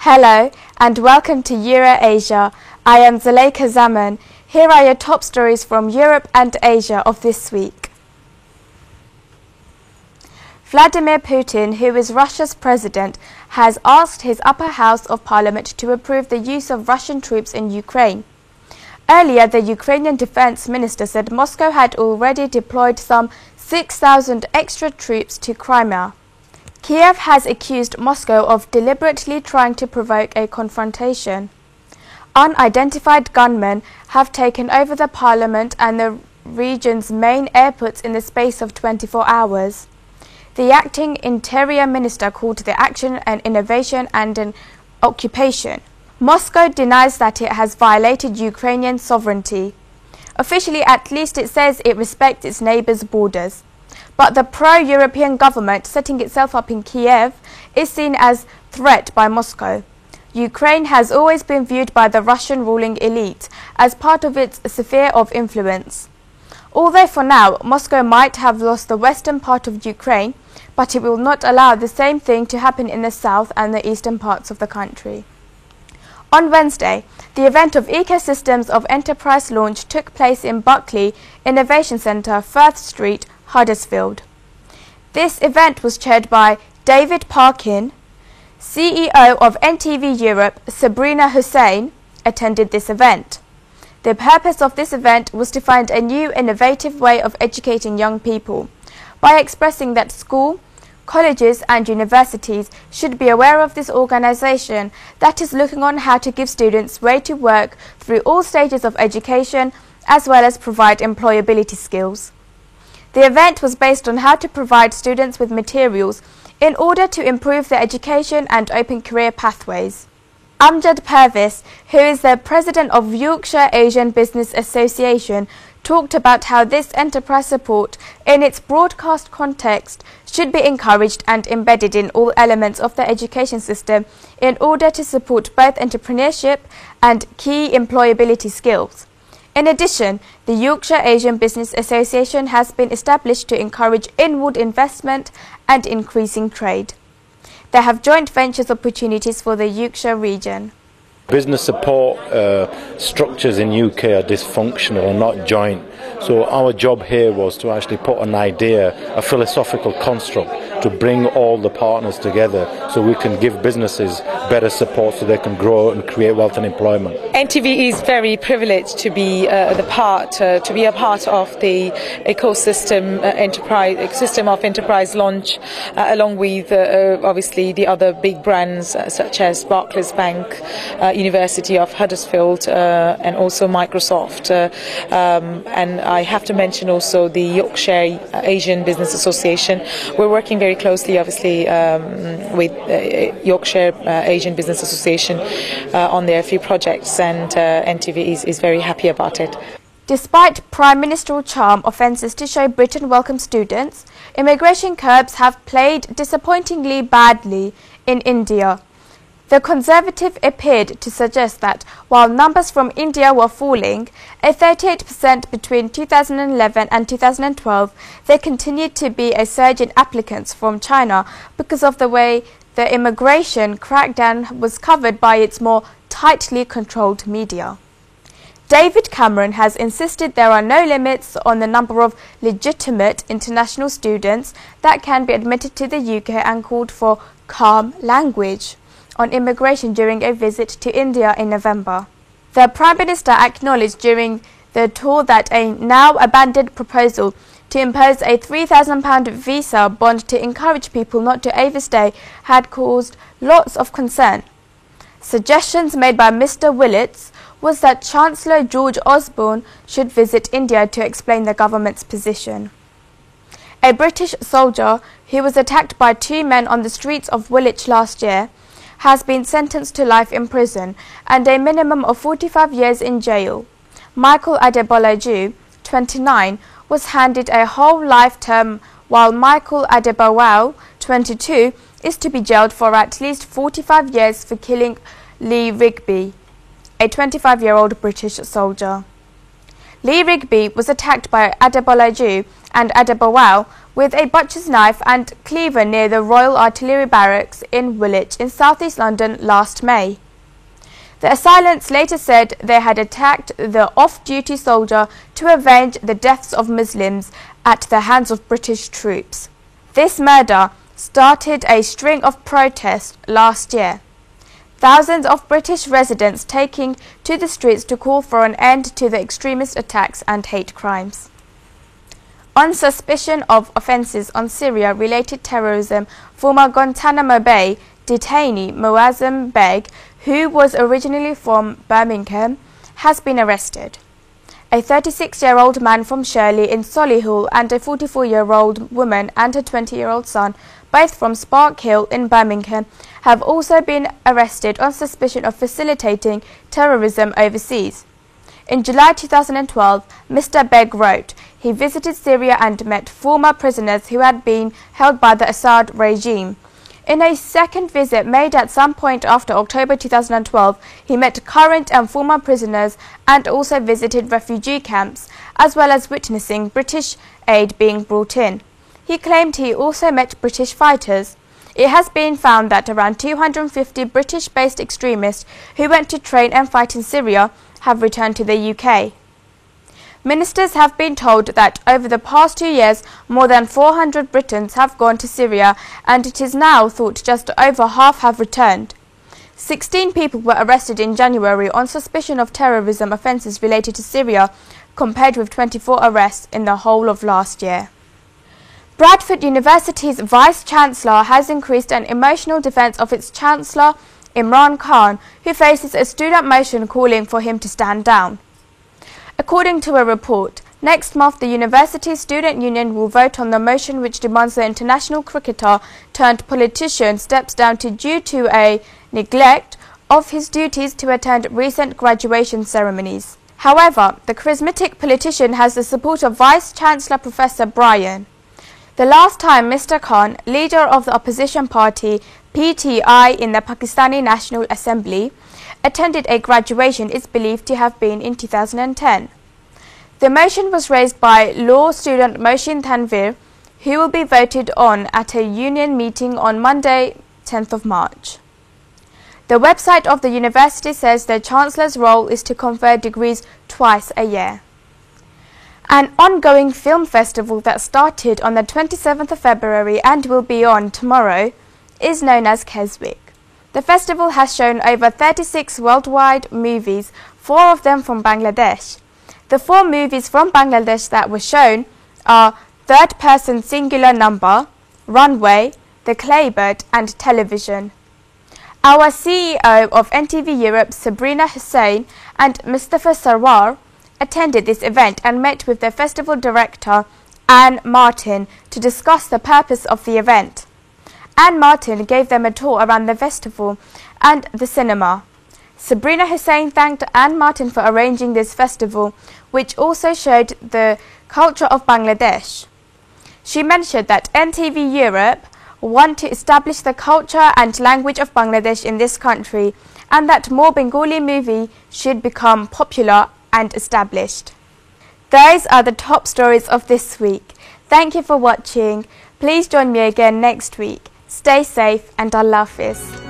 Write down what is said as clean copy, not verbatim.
Hello and welcome to EuroAsia. I am Zuleika Zaman. Here are your top stories from Europe and Asia of this week. Vladimir Putin, who is Russia's president, has asked his upper house of parliament to approve the use of Russian troops in Ukraine. Earlier, the Ukrainian defense minister said Moscow had already deployed some 6,000 extra troops to Crimea. Kiev has accused Moscow of deliberately trying to provoke a confrontation. Unidentified gunmen have taken over the parliament and the region's main airports in the space of 24 hours. The acting interior minister called the action an innovation and an occupation. Moscow denies that it has violated Ukrainian sovereignty. Officially, at least, it says it respects its neighbours' borders. But the pro-European government setting itself up in Kiev is seen as threat by Moscow. Ukraine has always been viewed by the Russian ruling elite as part of its sphere of influence. Although for now Moscow might have lost the western part of Ukraine, but it will not allow the same thing to happen in the south and the eastern parts of the country. On Wednesday, the event of Ecosystems of Enterprise launch took place in Buckley Innovation Centre, Firth Street, Huddersfield. This event was chaired by David Parkin. CEO of NTV Europe, Sabrina Hussain, attended this event. The purpose of this event was to find a new innovative way of educating young people by expressing that school, colleges and universities should be aware of this organisation that is looking on how to give students way to work through all stages of education as well as provide employability skills. The event was based on how to provide students with materials in order to improve their education and open career pathways. Amjad Pervis, who is the president of Yorkshire Asian Business Association, talked about how this enterprise support in its broadcast context should be encouraged and embedded in all elements of the education system in order to support both entrepreneurship and key employability skills. In addition, the Yorkshire Asian Business Association has been established to encourage inward investment and increasing trade. They have joint ventures opportunities for the Yorkshire region. Business support structures in UK are dysfunctional and not joint. So our job here was to actually put an idea, a philosophical construct, to bring all the partners together so we can give businesses better support so they can grow and create wealth and employment. NTV is very privileged to be a part of the ecosystem of enterprise launch, along with obviously the other big brands such as Barclays Bank, University of Huddersfield, and also Microsoft. And I have to mention also the Yorkshire Asian Business Association. We're working very closely, obviously, with Yorkshire Asian Business Association on their few projects, and NTV is very happy about it. Despite Prime Ministerial charm offences to show Britain welcomes students, immigration curbs have played disappointingly badly in India. The Conservative appeared to suggest that while numbers from India were falling, at 38% between 2011 and 2012, there continued to be a surge in applicants from China because of the way the immigration crackdown was covered by its more tightly controlled media. David Cameron has insisted there are no limits on the number of legitimate international students that can be admitted to the UK and called for calm language on immigration during a visit to India in November. The Prime Minister acknowledged during the tour that a now abandoned proposal to impose a £3,000 visa bond to encourage people not to overstay had caused lots of concern. Suggestions made by Mr Willetts was that Chancellor George Osborne should visit India to explain the government's position. A British soldier who was attacked by two men on the streets of Woolwich last year has been sentenced to life in prison and a minimum of 45 years in jail. Michael Adebolaju, 29, was handed a whole life term, while Michael Adebawale, 22, is to be jailed for at least 45 years for killing Lee Rigby, a 25-year-old British soldier. Lee Rigby was attacked by Adebolaju and Adebawale with a butcher's knife and cleaver near the Royal Artillery Barracks in Woolwich in southeast London last May. The assailants later said they had attacked the off-duty soldier to avenge the deaths of Muslims at the hands of British troops. This murder started a string of protests last year. Thousands of British residents taking to the streets to call for an end to the extremist attacks and hate crimes. On suspicion of offences on Syria-related terrorism, former Guantanamo Bay detainee Moazzam Begg, who was originally from Birmingham, has been arrested. A 36-year-old man from Shirley in Solihull and a 44-year-old woman and her 20-year-old son, both from Spark Hill in Birmingham, have also been arrested on suspicion of facilitating terrorism overseas. In July 2012, Mr. Begg wrote he visited Syria and met former prisoners who had been held by the Assad regime. In a second visit made at some point after October 2012, he met current and former prisoners and also visited refugee camps, as well as witnessing British aid being brought in. He claimed he also met British fighters. It has been found that around 250 British-based extremists who went to train and fight in Syria have returned to the UK. Ministers have been told that over the past 2 years, more than 400 Britons have gone to Syria, and it is now thought just over half have returned. 16 people were arrested in January on suspicion of terrorism offences related to Syria, compared with 24 arrests in the whole of last year. Bradford University's Vice-Chancellor has increased an emotional defence of its Chancellor, Imran Khan, who faces a student motion calling for him to stand down. According to a report, next month the university's student union will vote on the motion which demands the international cricketer turned politician steps down due to a neglect of his duties to attend recent graduation ceremonies. However, the charismatic politician has the support of Vice-Chancellor Professor Bryan. The last time Mr. Khan, leader of the opposition party PTI in the Pakistani National Assembly, attended a graduation is believed to have been in 2010. The motion was raised by law student Mohsin Tanvir, who will be voted on at a union meeting on Monday, 10th of March. The website of the university says the Chancellor's role is to confer degrees twice a year. An ongoing film festival that started on the 27th of February and will be on tomorrow is known as Keswick. The festival has shown over 36 worldwide movies, 4 of them from Bangladesh. The 4 movies from Bangladesh that were shown are Third Person Singular Number, Runway, The Claybird and Television. Our CEO of NTV Europe, Sabrina Hussain, and Mustafa Sarwar attended this event and met with the festival director, Anne Martin, to discuss the purpose of the event. Anne Martin gave them a tour around the festival and the cinema. Sabrina Hussain thanked Anne Martin for arranging this festival, which also showed the culture of Bangladesh. She mentioned that NTV Europe want to establish the culture and language of Bangladesh in this country, and that more Bengali movies should become popular and established. Those are the top stories of this week. Thank you for watching. Please join me again next week. Stay safe and Allah Hafiz.